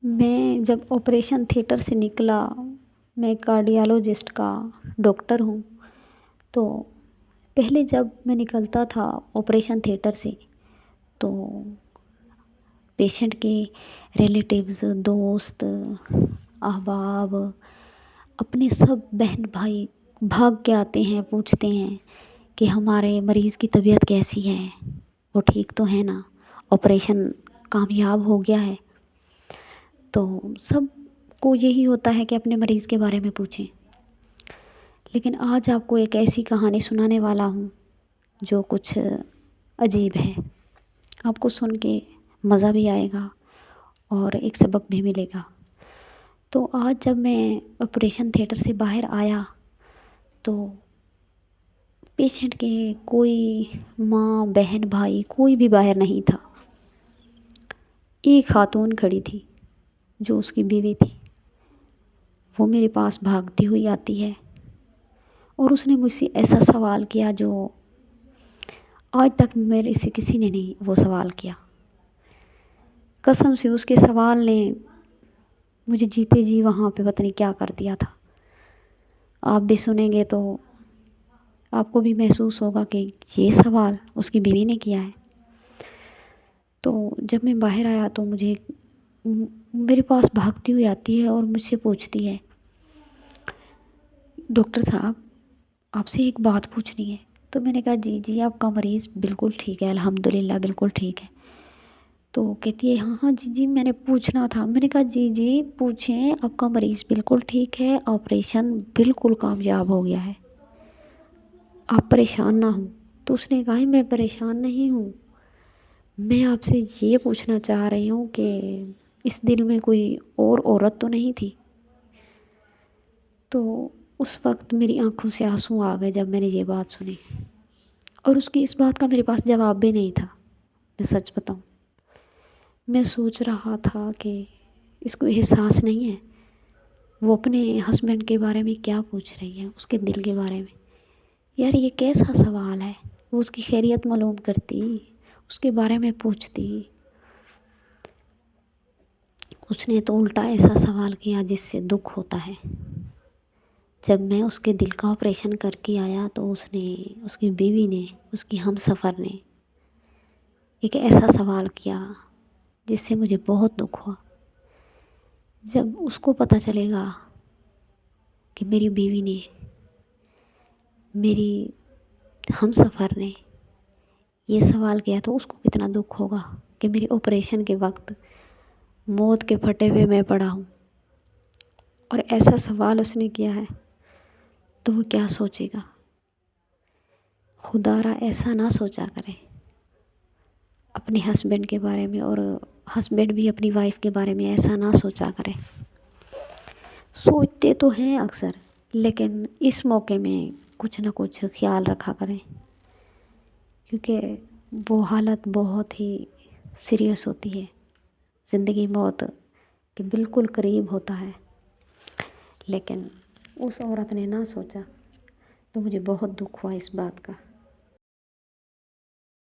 میں جب operation theatre سے نکلا، میں کارڈیالوجسٹ کا ڈاکٹر ہوں، تو پہلے جب میں نکلتا تھا آپریشن تھیٹر سے تو پیشنٹ کے ریلیٹیوز، دوست، احباب، اپنے سب بہن بھائی بھاگ کے آتے ہیں، پوچھتے ہیں کہ ہمارے مریض کی طبیعت کیسی ہے، وہ ٹھیک تو ہے نا، آپریشن کامیاب ہو گیا ہے۔ تو سب کو یہی ہوتا ہے کہ اپنے مریض کے بارے میں پوچھیں۔ لیکن آج آپ کو ایک ایسی کہانی سنانے والا ہوں جو کچھ عجیب ہے، آپ کو سن کے مزہ بھی آئے گا اور ایک سبق بھی ملے گا۔ تو آج جب میں آپریشن تھیٹر سے باہر آیا تو پیشنٹ کے کوئی ماں، بہن، بھائی کوئی بھی باہر نہیں تھا۔ ایک خاتون کھڑی تھی جو اس کی بیوی تھی، وہ میرے پاس بھاگتی ہوئی آتی ہے اور اس نے مجھ سے ایسا سوال کیا جو آج تک میرے سے کسی نے نہیں وہ سوال کیا۔ قسم سے اس کے سوال نے مجھے جیتے جی وہاں پہ پتہ نہیں کیا کر دیا تھا۔ آپ بھی سنیں گے تو آپ کو بھی محسوس ہوگا کہ یہ سوال اس کی بیوی نے کیا ہے۔ تو جب میں باہر آیا تو مجھے میرے پاس بھاگتی ہوئی آتی ہے اور مجھ سے پوچھتی ہے، ڈاکٹر صاحب آپ سے ایک بات پوچھنی ہے۔ تو میں نے کہا جی آپ کا مریض بالکل ٹھیک ہے، الحمدللہ بالکل ٹھیک ہے۔ تو کہتی ہے ہاں جی میں نے پوچھنا تھا۔ میں نے کہا جی پوچھیں، آپ کا مریض بالکل ٹھیک ہے، آپریشن بالکل کامیاب ہو گیا ہے، آپ پریشان نہ ہوں۔ تو اس نے کہا میں پریشان نہیں ہوں، میں آپ سے یہ پوچھنا چاہ رہی ہوں کہ اس دل میں کوئی اور عورت تو نہیں تھی۔ تو اس وقت میری آنکھوں سے آنسو آ گئے جب میں نے یہ بات سنی، اور اس کی اس بات کا میرے پاس جواب بھی نہیں تھا۔ میں سچ بتاؤں، میں سوچ رہا تھا کہ اس کو احساس نہیں ہے وہ اپنے ہسبینڈ کے بارے میں کیا پوچھ رہی ہے، اس کے دل کے بارے میں۔ یار یہ کیسا سوال ہے، وہ اس کی خیریت معلوم کرتی، اس کے بارے میں پوچھتی۔ اس نے تو الٹا ایسا سوال کیا جس سے دکھ ہوتا ہے۔ جب میں اس کے دل کا آپریشن کر کے آیا تو اس نے، اس کی بیوی نے، اس کی ہم سفر نے ایک ایسا سوال کیا جس سے مجھے بہت دکھ ہوا۔ جب اس کو پتہ چلے گا کہ میری بیوی نے، میری ہم سفر نے یہ سوال کیا تو اس کو کتنا دکھ ہوگا کہ میری آپریشن کے وقت موت کے پھٹے ہوئے میں پڑا ہوں، اور ایسا سوال اس نے کیا ہے تو وہ کیا سوچے گا۔ خدا را ایسا نہ سوچا کرے اپنے ہسبینڈ کے بارے میں، اور ہسبینڈ بھی اپنی وائف کے بارے میں ایسا نہ سوچا کرے۔ سوچتے تو ہیں اکثر، لیکن اس موقع میں کچھ نہ کچھ خیال رکھا کریں، کیونکہ وہ حالت بہت ہی سیریس ہوتی ہے، زندگی موت کے بالکل قریب ہوتا ہے۔ لیکن اس عورت نے نہ سوچا تو مجھے بہت دکھ ہوا اس بات کا۔